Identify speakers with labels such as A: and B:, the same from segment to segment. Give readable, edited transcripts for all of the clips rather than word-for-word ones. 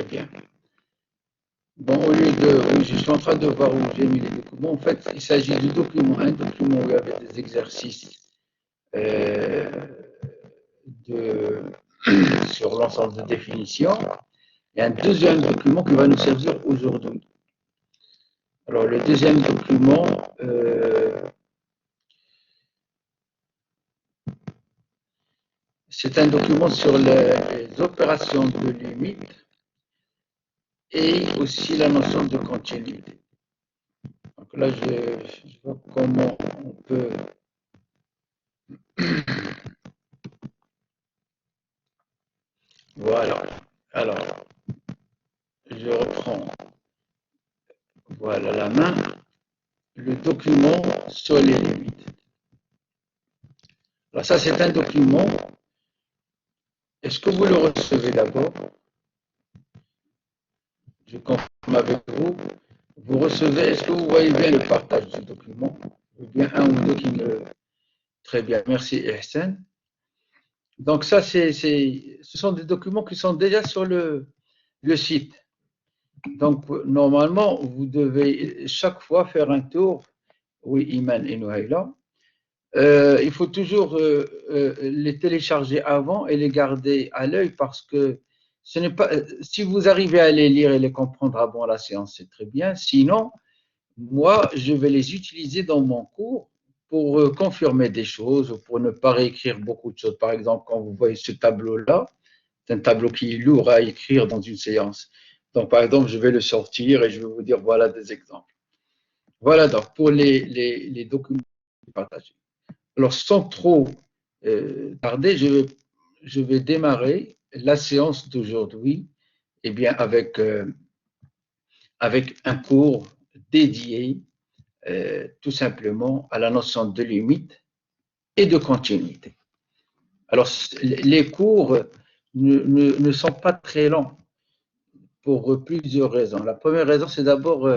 A: Très bien. Bon, au lieu de, oui, je suis en train de voir où j'ai mis les documents. En fait, il s'agit du document, un document où il y avait des exercices euh, de, sur l'ensemble de définitions, et un deuxième document qui va nous servir aujourd'hui. Alors, le deuxième document, c'est un document sur les opérations de limite et aussi la notion de continuité. Donc là, je vois comment on peut. Voilà. Alors, je reprends. Voilà la main. Le document sur les limites. Alors ça, c'est un document. Est-ce que vous le recevez d'abord? Je confirme avec vous. Vous recevez, est-ce que vous voyez bien le partage du document? Ou bien un ou deux qui me. Très bien, merci Ehsen. Donc ça, ce sont des documents qui sont déjà sur le site. Donc normalement, vous devez chaque fois faire un tour. Oui, Iman et Nouhaïla. Il faut toujours les télécharger avant et les garder à l'œil parce que ce n'est pas. Si vous arrivez à les lire et les comprendre avant la séance, c'est très bien. Sinon, moi, je vais les utiliser dans mon cours pour confirmer des choses, pour ne pas réécrire beaucoup de choses. Par exemple, quand vous voyez ce tableau-là, c'est un tableau qui est lourd à écrire dans une séance. Donc, par exemple, je vais le sortir et je vais vous dire voilà des exemples. Voilà donc pour les documents partagés. Alors, sans trop tarder, je vais démarrer la séance d'aujourd'hui eh bien, avec un cours dédié tout simplement à la notion de limite et de continuité. Alors, les cours ne sont pas très longs pour plusieurs raisons. La première raison, c'est d'abord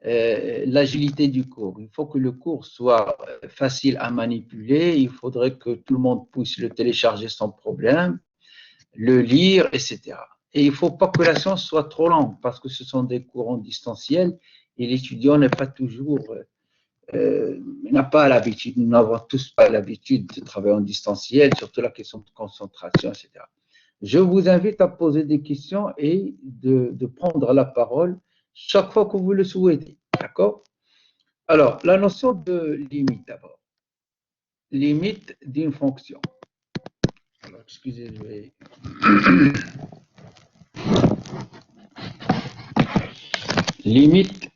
A: l'agilité du cours. Il faut que le cours soit facile à manipuler, il faudrait que tout le monde puisse le télécharger sans problème, le lire, etc. Et il ne faut pas que la séance soit trop longue, parce que ce sont des cours en distanciel et l'étudiant n'est pas toujours n'a pas l'habitude, nous n'avons tous pas l'habitude de travailler en distanciel, surtout la question de concentration, etc. Je vous invite à poser des questions et de prendre la parole chaque fois que vous le souhaitez. D'accord? Alors, la notion de limite d'abord. Limite d'une fonction. Alors, excusez, je vais. Limite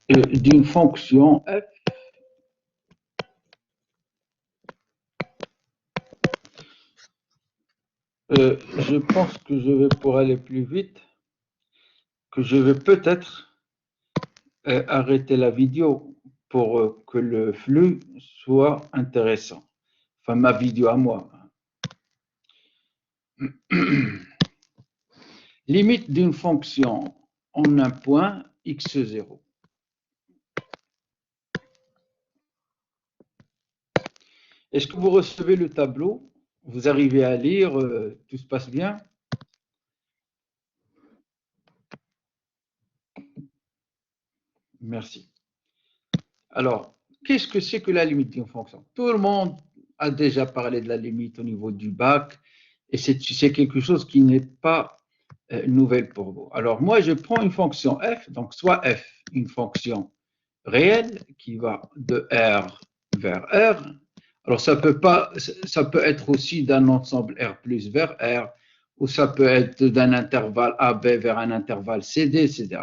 A: d'une fonction f. Je pense que je vais, pour aller plus vite, que je vais peut-être arrêter la vidéo pour que le flux soit intéressant. Enfin, ma vidéo à moi. Limite d'une fonction en un point x0. Est-ce que vous recevez le tableau? Vous arrivez à lire? Tout se passe bien? Merci. Alors, qu'est-ce que c'est que la limite d'une fonction? Tout le monde a déjà parlé de la limite au niveau du bac, et c'est quelque chose qui n'est pas nouvelle pour vous. Alors, moi, je prends une fonction f, donc soit f, une fonction réelle qui va de R vers R. Alors, ça peut être aussi d'un ensemble R plus vers R, ou ça peut être d'un intervalle AB vers un intervalle CD, etc.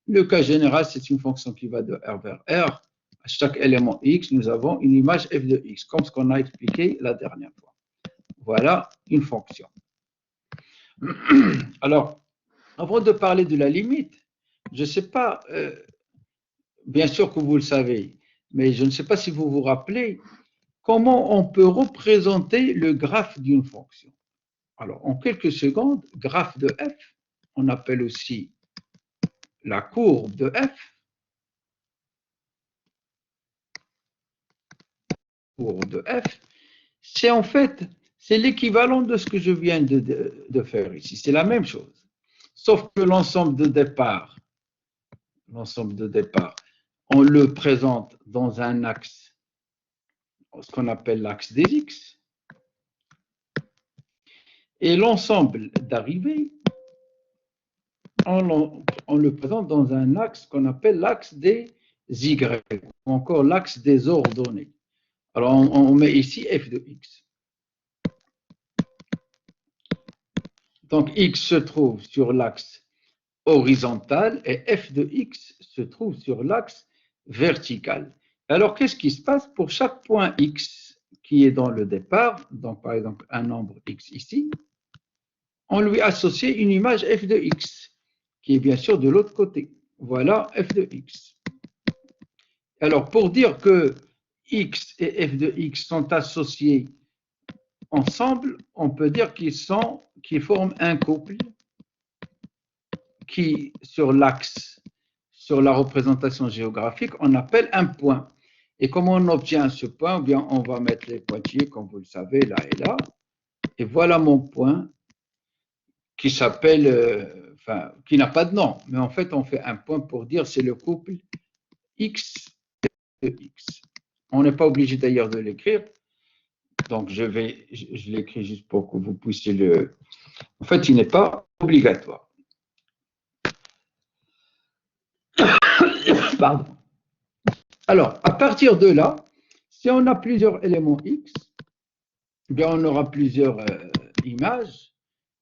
A: Le cas général, c'est une fonction qui va de R vers R. À chaque élément X, nous avons une image f de X, comme ce qu'on a expliqué la dernière fois. Voilà une fonction. Alors, avant de parler de la limite, je ne sais pas, bien sûr que vous le savez, mais je ne sais pas si vous vous rappelez comment on peut représenter le graphe d'une fonction. Alors, en quelques secondes, graphe de f, on appelle aussi la courbe de f, courbe de f, c'est en fait, c'est l'équivalent de ce que je viens de faire ici. C'est la même chose. Sauf que l'ensemble de départ, on le présente dans un axe, ce qu'on appelle l'axe des X, et l'ensemble d'arrivée, on le présente dans un axe qu'on appelle l'axe des Y, ou encore l'axe des ordonnées. Alors, on met ici f de x. Donc, x se trouve sur l'axe horizontal et f de x se trouve sur l'axe vertical. Alors, qu'est-ce qui se passe pour chaque point x qui est dans le départ, donc par exemple un nombre x ici, on lui associe une image f de x, qui est bien sûr de l'autre côté. Voilà f de x. Alors, pour dire que x et f de x sont associés ensemble, on peut dire qu'ils forment un couple qui, sur l'axe, sur la représentation géographique, on appelle un point. Et comment on obtient ce point? Eh bien, on va mettre les pointillés, comme vous le savez, là et là. Et voilà mon point qui s'appelle, qui n'a pas de nom. Mais en fait, on fait un point pour dire c'est le couple x de x. On n'est pas obligé d'ailleurs de l'écrire. Donc, je l'écris juste pour que vous puissiez le... En fait, il n'est pas obligatoire. Pardon. Alors, à partir de là, si on a plusieurs éléments X, bien on aura plusieurs images,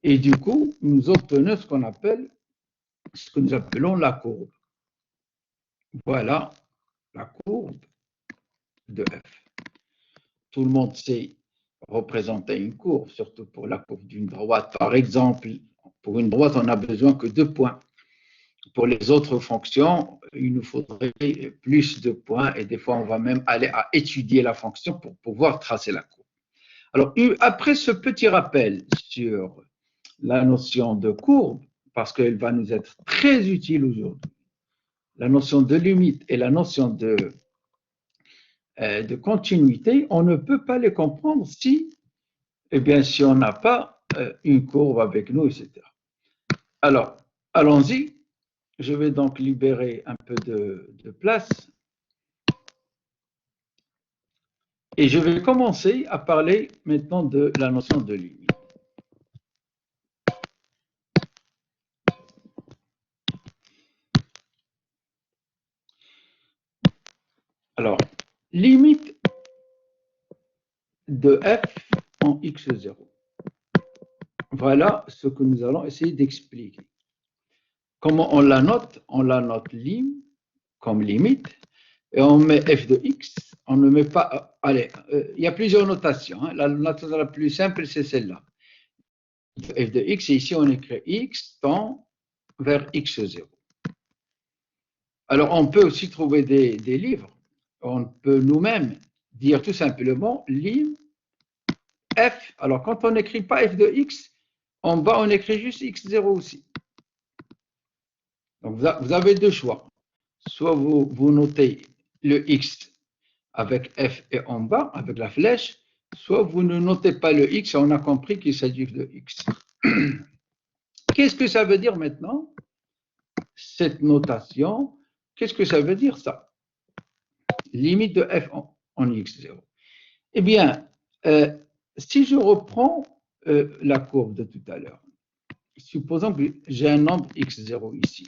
A: et du coup, nous obtenons ce que nous appelons la courbe. Voilà la courbe de F. Tout le monde sait représenter une courbe, surtout pour la courbe d'une droite. Par exemple, pour une droite, on n'a besoin que 2 points. Pour les autres fonctions, il nous faudrait plus de points et des fois, on va même aller à étudier la fonction pour pouvoir tracer la courbe. Alors, après ce petit rappel sur la notion de courbe, parce qu'elle va nous être très utile aujourd'hui, la notion de limite et la notion de continuité, on ne peut pas les comprendre si, eh bien, si on n'a pas une courbe avec nous, etc. Alors, allons-y. Je vais donc libérer un peu de place et je vais commencer à parler maintenant de la notion de limite. Alors, limite de f en x0. Voilà ce que nous allons essayer d'expliquer. Comment on la note? On la note lim comme limite et on met f de x. On ne met pas. Allez, il y a plusieurs notations. Hein. La notation la plus simple, c'est celle-là. F de x, et ici on écrit x tend vers x0. Alors on peut aussi trouver des livres. On peut nous-mêmes dire tout simplement lim f. Alors quand on n'écrit pas f de x, en bas on écrit juste x0 aussi. Donc vous avez deux choix. Soit vous notez le x avec f et en bas, avec la flèche, soit vous ne notez pas le x, on a compris qu'il s'agit de x. Qu'est-ce que ça veut dire maintenant, cette notation? Qu'est-ce que ça veut dire ça? Limite de f en x0. Eh bien, si je reprends la courbe de tout à l'heure, supposons que j'ai un nombre x0 ici.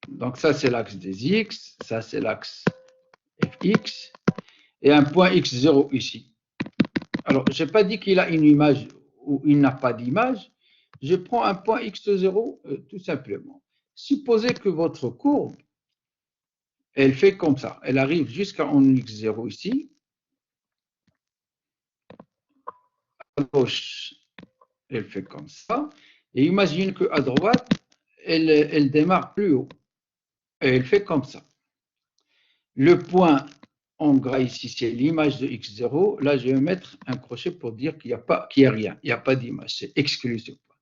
A: Donc ça, c'est l'axe des x, ça, c'est l'axe fx, et un point x0 ici. Alors, je n'ai pas dit qu'il a une image ou il n'a pas d'image. Je prends un point x0 tout simplement. Supposez que votre courbe, elle fait comme ça. Elle arrive jusqu'à en x0 ici. À gauche, elle fait comme ça. Et imagine qu'à droite, elle démarre plus haut. Et elle fait comme ça. Le point en gras ici, c'est l'image de x0. Là, je vais mettre un crochet pour dire qu'il n'y a rien. Il n'y a pas d'image. C'est exclu ce point.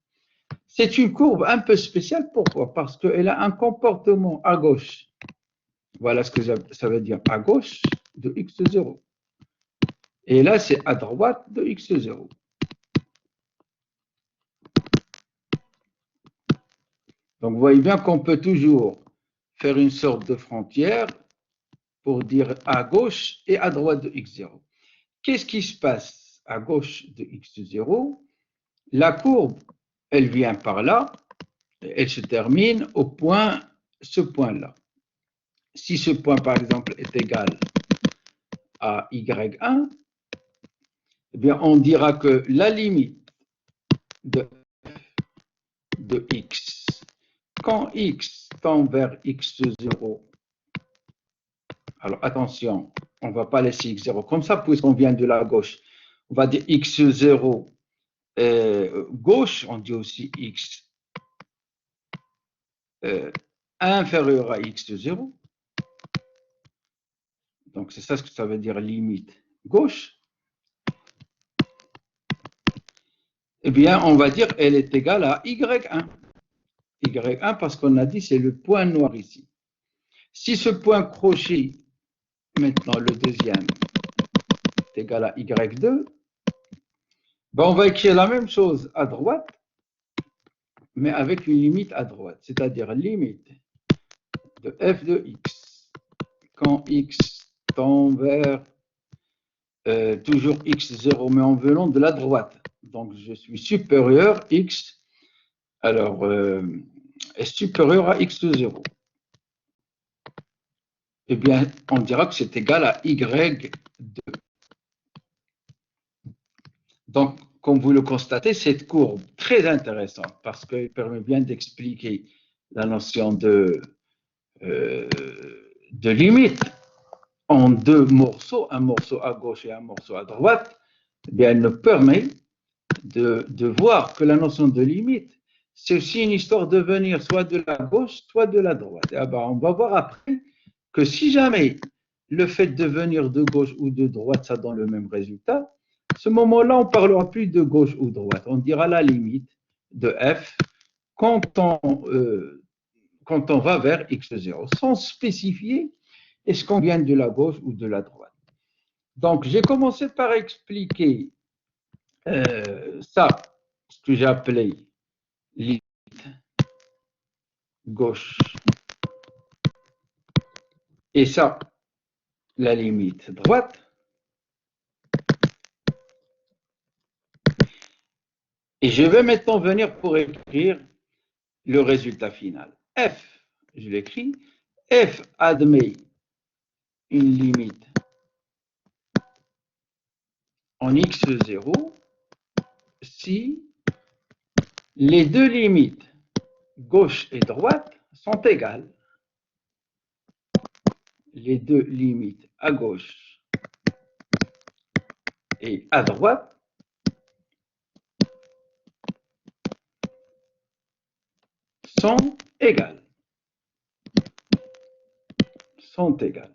A: C'est une courbe un peu spéciale. Pourquoi? Parce qu'elle a un comportement à gauche. Voilà ce que ça veut dire à gauche de x0. Et là, c'est à droite de x0. Donc, vous voyez bien qu'on peut toujours faire une sorte de frontière pour dire à gauche et à droite de x0. Qu'est-ce qui se passe à gauche de x0? La courbe, elle vient par là, elle se termine au point, ce point-là. Si ce point, par exemple, est égal à y1, eh bien, on dira que la limite de x, quand x tend vers x0, alors attention, on ne va pas laisser x0 comme ça, puisqu'on vient de la gauche. On va dire x0 gauche, on dit aussi x inférieur à x0. Donc, c'est ça ce que ça veut dire limite gauche. Eh bien, on va dire elle est égale à y1. y1 parce qu'on a dit c'est le point noir ici. Si ce point crochet, maintenant le deuxième, est égal à y2, ben on va écrire la même chose à droite, mais avec une limite à droite, c'est-à-dire limite de f de x. Quand x tend vers toujours x0, mais en venant de la droite. Donc, je suis supérieur x, alors, est supérieur à x0. Eh bien, on dira que c'est égal à y2. Donc, comme vous le constatez, cette courbe très intéressante parce qu'elle permet bien d'expliquer la notion de limite en deux morceaux, un morceau à gauche et un morceau à droite. Eh bien, elle nous permet de voir que la notion de limite, c'est aussi une histoire de venir soit de la gauche, soit de la droite. Et ben, on va voir après que si jamais le fait de venir de gauche ou de droite, ça donne le même résultat, à ce moment-là, on ne parlera plus de gauche ou de droite. On dira la limite de f quand on va vers x0, sans spécifier est-ce qu'on vient de la gauche ou de la droite. Donc, j'ai commencé par expliquer ça, ce que j'ai appelé limite gauche, et ça, la limite droite. Et je vais maintenant venir pour écrire le résultat final. F, je l'écris, F admet une limite en x0 si les deux limites gauche et droite sont égales. Les deux limites à gauche et à droite sont égales. Sont égales.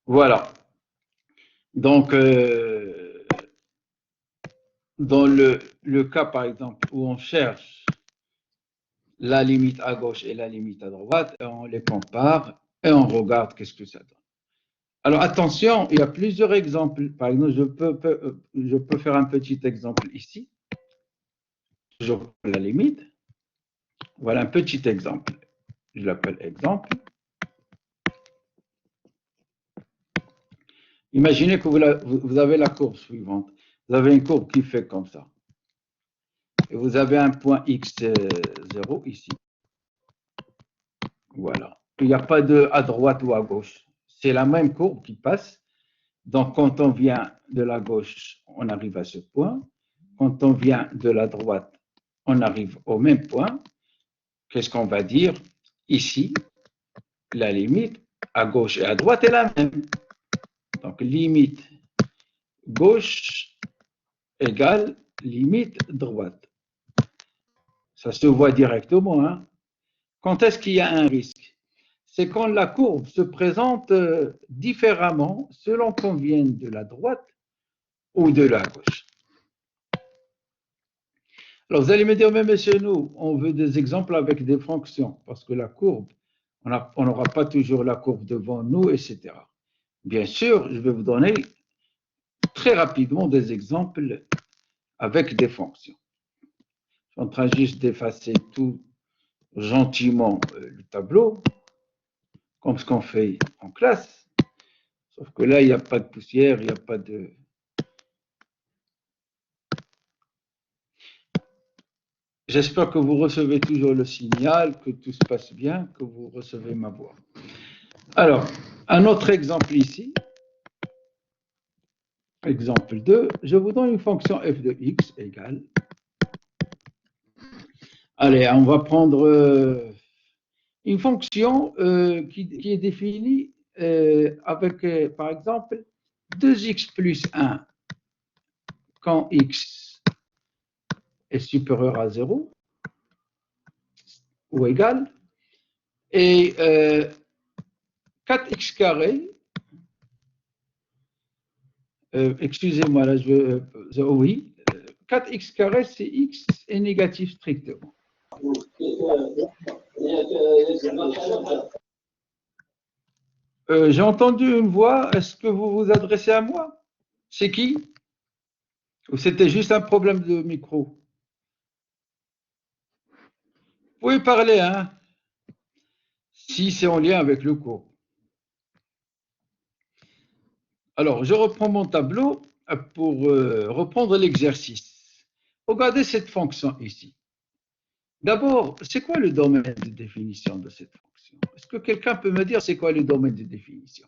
A: Voilà. Donc, dans le cas, par exemple, où on cherche la limite à gauche et la limite à droite, et on les compare et on regarde qu'est-ce que ça donne. Alors, attention, il y a plusieurs exemples. Par exemple, je peux faire un petit exemple ici. Toujours la limite. Voilà un petit exemple. Je l'appelle exemple. Imaginez que vous avez la courbe suivante. Vous avez une courbe qui fait comme ça. Et vous avez un point x0 ici. Voilà. Il n'y a pas de à droite ou à gauche. C'est la même courbe qui passe. Donc, quand on vient de la gauche, on arrive à ce point. Quand on vient de la droite, on arrive au même point. Qu'est-ce qu'on va dire? Ici, la limite à gauche et à droite est la même. Donc, limite gauche égale limite droite. Ça se voit directement. Hein? Quand est-ce qu'il y a un risque? C'est quand la courbe se présente différemment selon qu'on vienne de la droite ou de la gauche. Alors, vous allez me dire, mais monsieur, nous, on veut des exemples avec des fonctions, parce que la courbe, on n'aura pas toujours la courbe devant nous, etc. Bien sûr, je vais vous donner très rapidement des exemples avec des fonctions. Je suis en train juste d'effacer tout gentiment le tableau, comme ce qu'on fait en classe. Sauf que là, il n'y a pas de poussière, il n'y a pas de... J'espère que vous recevez toujours le signal, que tout se passe bien, que vous recevez ma voix. Alors, un autre exemple ici. Exemple 2. Je vous donne une fonction f de x égale... Allez, on va prendre une fonction qui est définie avec, par exemple, 2x plus 1 quand x est supérieur à 0 ou égal, et 4x carré, excusez-moi, là, oui, 4x carré, c'est x est négatif strictement. J'ai entendu une voix, est-ce que vous vous adressez à moi? C'est qui? Ou c'était juste un problème de micro? Vous pouvez parler, hein, si c'est en lien avec le cours. Alors, je reprends mon tableau pour reprendre l'exercice. Regardez cette fonction ici. D'abord, c'est quoi le domaine de définition de cette fonction? Est-ce que quelqu'un peut me dire c'est quoi le domaine de définition?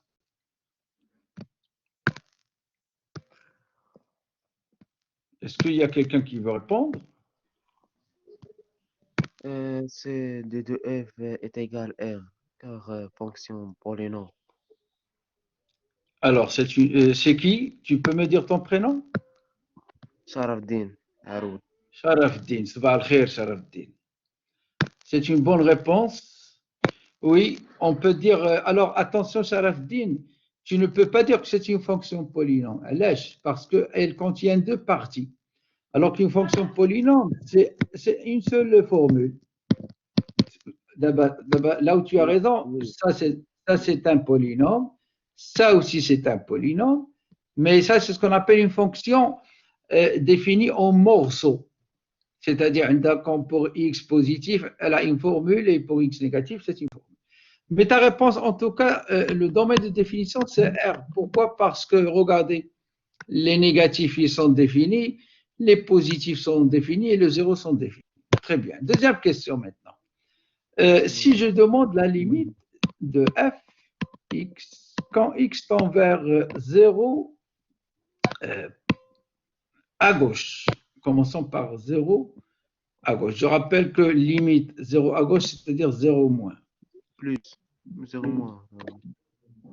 A: Est-ce qu'il y a quelqu'un qui veut répondre?
B: C'est d de f est égal R, car fonction polynôme.
A: Alors, c'est qui? Tu peux me dire ton prénom?
B: Sharafdin Haroun.
A: Sharafdin, sabah al-khair, Sharafdin. C'est une bonne réponse. Oui, on peut dire. Alors, attention, Sharafdin, tu ne peux pas dire que c'est une fonction polynôme. Parce qu'elle contient deux parties. Alors qu'une fonction polynôme, c'est une seule formule. Là où tu as raison, ça c'est un polynôme, ça aussi c'est un polynôme, mais ça c'est ce qu'on appelle une fonction définie en morceaux. C'est-à-dire, pour x positif, elle a une formule et pour x négatif, c'est une formule. Mais ta réponse, en tout cas, le domaine de définition, c'est R. Pourquoi? Parce que, regardez, les négatifs, ils sont définis, les positifs sont définis et les zéros sont définis. Très bien. Deuxième question maintenant. Si je demande la limite de f x quand x tend vers 0 à gauche, commençons par 0 à gauche. Je rappelle que limite 0 à gauche, c'est-à-dire 0 moins.
B: Plus 0 moins.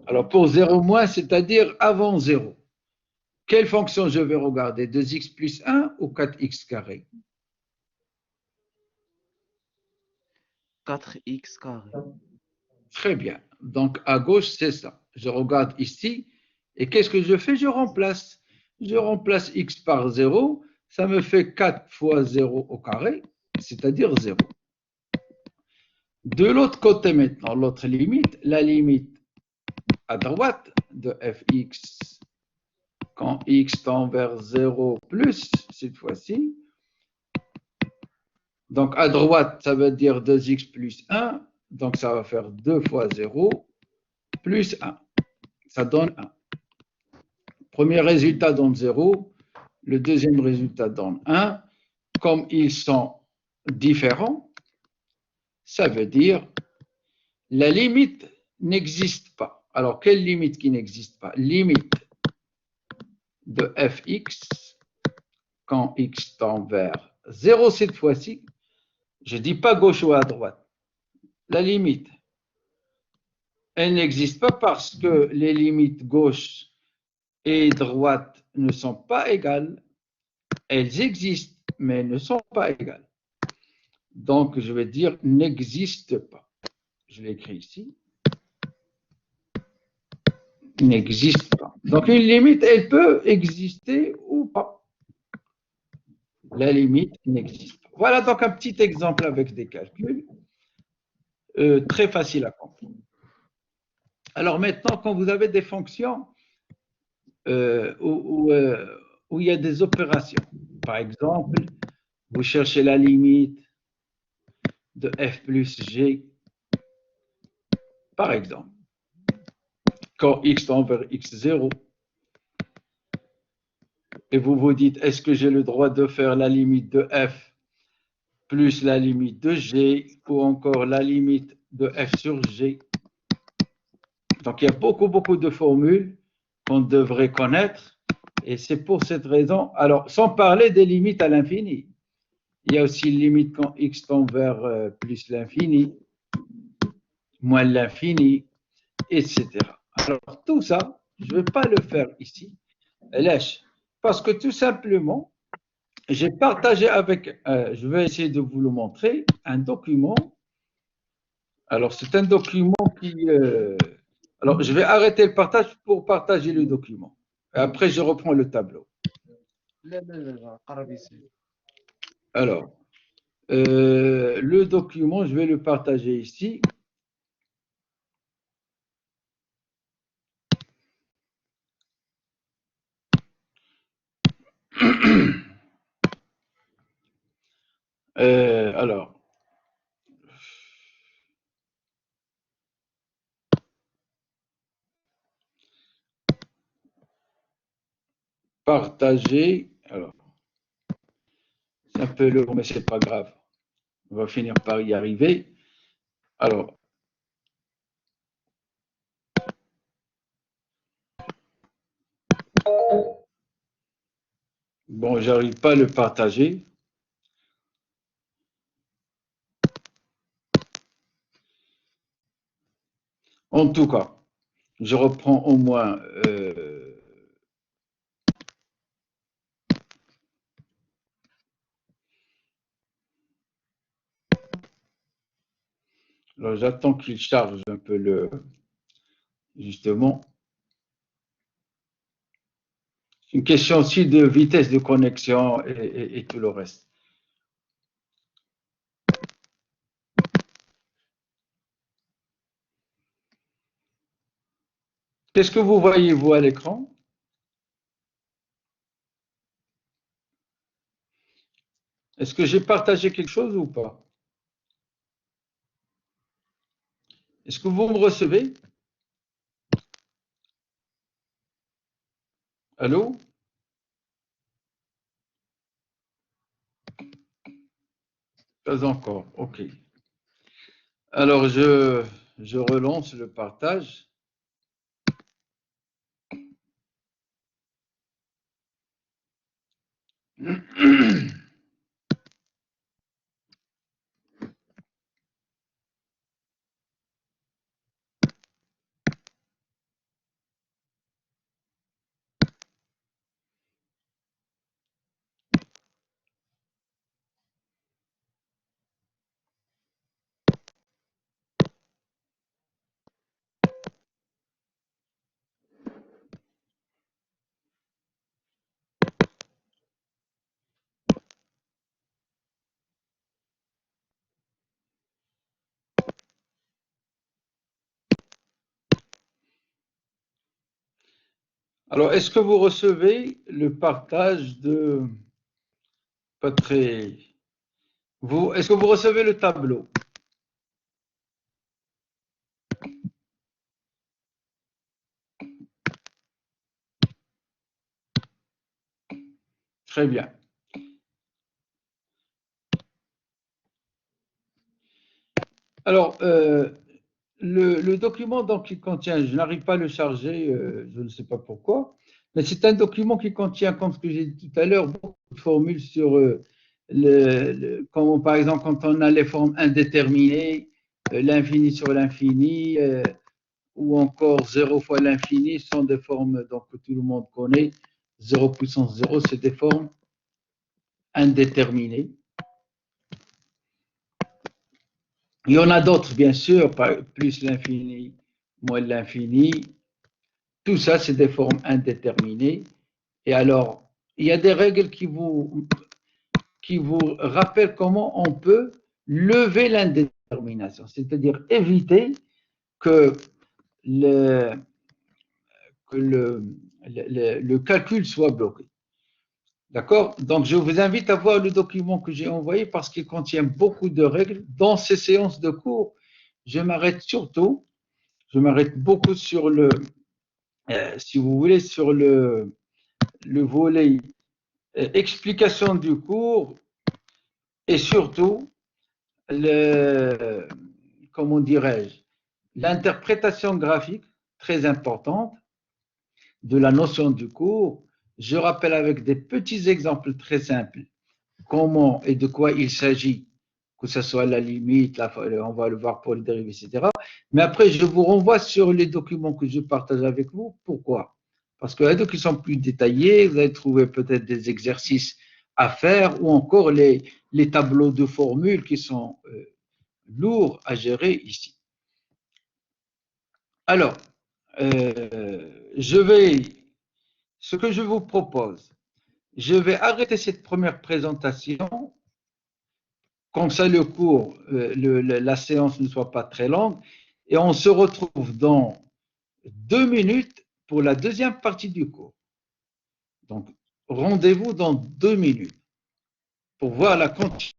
A: Alors pour 0 moins, c'est-à-dire avant 0. Quelle fonction je vais regarder? 2x plus 1 ou 4x carré?
B: 4x carré.
A: Très bien. Donc à gauche, c'est ça. Je regarde ici et qu'est-ce que je fais? Je remplace. Je remplace x par 0. Ça me fait 4 fois 0 au carré, c'est-à-dire 0. De l'autre côté maintenant, l'autre limite, la limite à droite de fx quand x tend vers 0 plus, cette fois-ci. Donc à droite, ça veut dire 2x plus 1. Donc ça va faire 2 fois 0 plus 1. Ça donne 1. Premier résultat donne 0. Le deuxième résultat donne 1. Comme ils sont différents, ça veut dire la limite n'existe pas. Alors, quelle limite qui n'existe pas? Limite de fx quand x tend vers 0 cette fois-ci. Je ne dis pas gauche ou à droite. La limite, elle n'existe pas parce que les limites gauche et droite ne sont pas égales. Elles existent, mais elles ne sont pas égales. Donc, je vais dire n'existe pas. Je l'écris ici. N'existe pas. Donc, une limite, elle peut exister ou pas. La limite n'existe pas. Voilà donc un petit exemple avec des calculs très faciles à comprendre. Alors maintenant, quand vous avez des fonctions où il y a des opérations, par exemple, vous cherchez la limite de f plus g, par exemple, quand x tend vers x0, et vous vous dites, est-ce que j'ai le droit de faire la limite de f plus la limite de g, ou encore la limite de f sur g? Donc, il y a beaucoup de formules qu'on devrait connaître, et c'est pour cette raison, alors, sans parler des limites à l'infini, il y a aussi une limite quand x tend vers plus l'infini, moins l'infini, etc. Alors, tout ça, je ne vais pas le faire ici, parce que tout simplement, j'ai partagé avec, je vais essayer de vous le montrer, un document. Alors, c'est un document qui... alors, je vais arrêter le partage pour partager le document. Et après, je reprends le tableau. Alors, le document, je vais le partager ici. Alors, partager. Alors, c'est un peu long, mais c'est pas grave. On va finir par y arriver. Alors, bon, j'arrive pas à le partager. En tout cas, je reprends au moins alors j'attends qu'il charge un peu le justement. C'est une question aussi de vitesse de connexion et tout le reste. Qu'est-ce que vous voyez, vous, à l'écran? Est-ce que j'ai partagé quelque chose ou pas? Est-ce que vous me recevez? Allô? Pas encore, ok. Alors, je relance le partage. Alors, est-ce que vous recevez le partage de... Pas très... Est-ce que vous recevez le tableau? Très bien. Alors, le document donc, qui contient, je n'arrive pas à le charger, je ne sais pas pourquoi, mais c'est un document qui contient, comme ce que j'ai dit tout à l'heure, beaucoup de formules sur, par exemple, quand on a les formes indéterminées, l'infini sur l'infini, ou encore 0 fois l'infini, sont des formes donc, que tout le monde connaît. 0 puissance 0, c'est des formes indéterminées. Il y en a d'autres, bien sûr, plus l'infini, moins l'infini. Tout ça, c'est des formes indéterminées. Et alors, il y a des règles qui vous rappellent comment on peut lever l'indétermination, c'est-à-dire éviter que le calcul soit bloqué. D'accord? Donc, je vous invite à voir le document que j'ai envoyé parce qu'il contient beaucoup de règles. Dans ces séances de cours, je m'arrête beaucoup sur si vous voulez, sur le volet explication du cours et surtout, le, comment dirais-je, l'interprétation graphique, très importante, de la notion du cours. Je rappelle avec des petits exemples très simples comment et de quoi il s'agit, que ce soit la limite, on va le voir pour les dérivés, etc. Mais après, je vous renvoie sur les documents que je partage avec vous. Pourquoi? Parce qu'il y a d'autres qui sont plus détaillés, vous allez trouver peut-être des exercices à faire ou encore les tableaux de formules qui sont lourds à gérer ici. Alors, ce que je vous propose, je vais arrêter cette première présentation, comme ça le cours, la séance ne soit pas très longue, et on se retrouve dans 2 minutes pour la deuxième partie du cours. Donc, rendez-vous dans 2 minutes pour voir la continuité.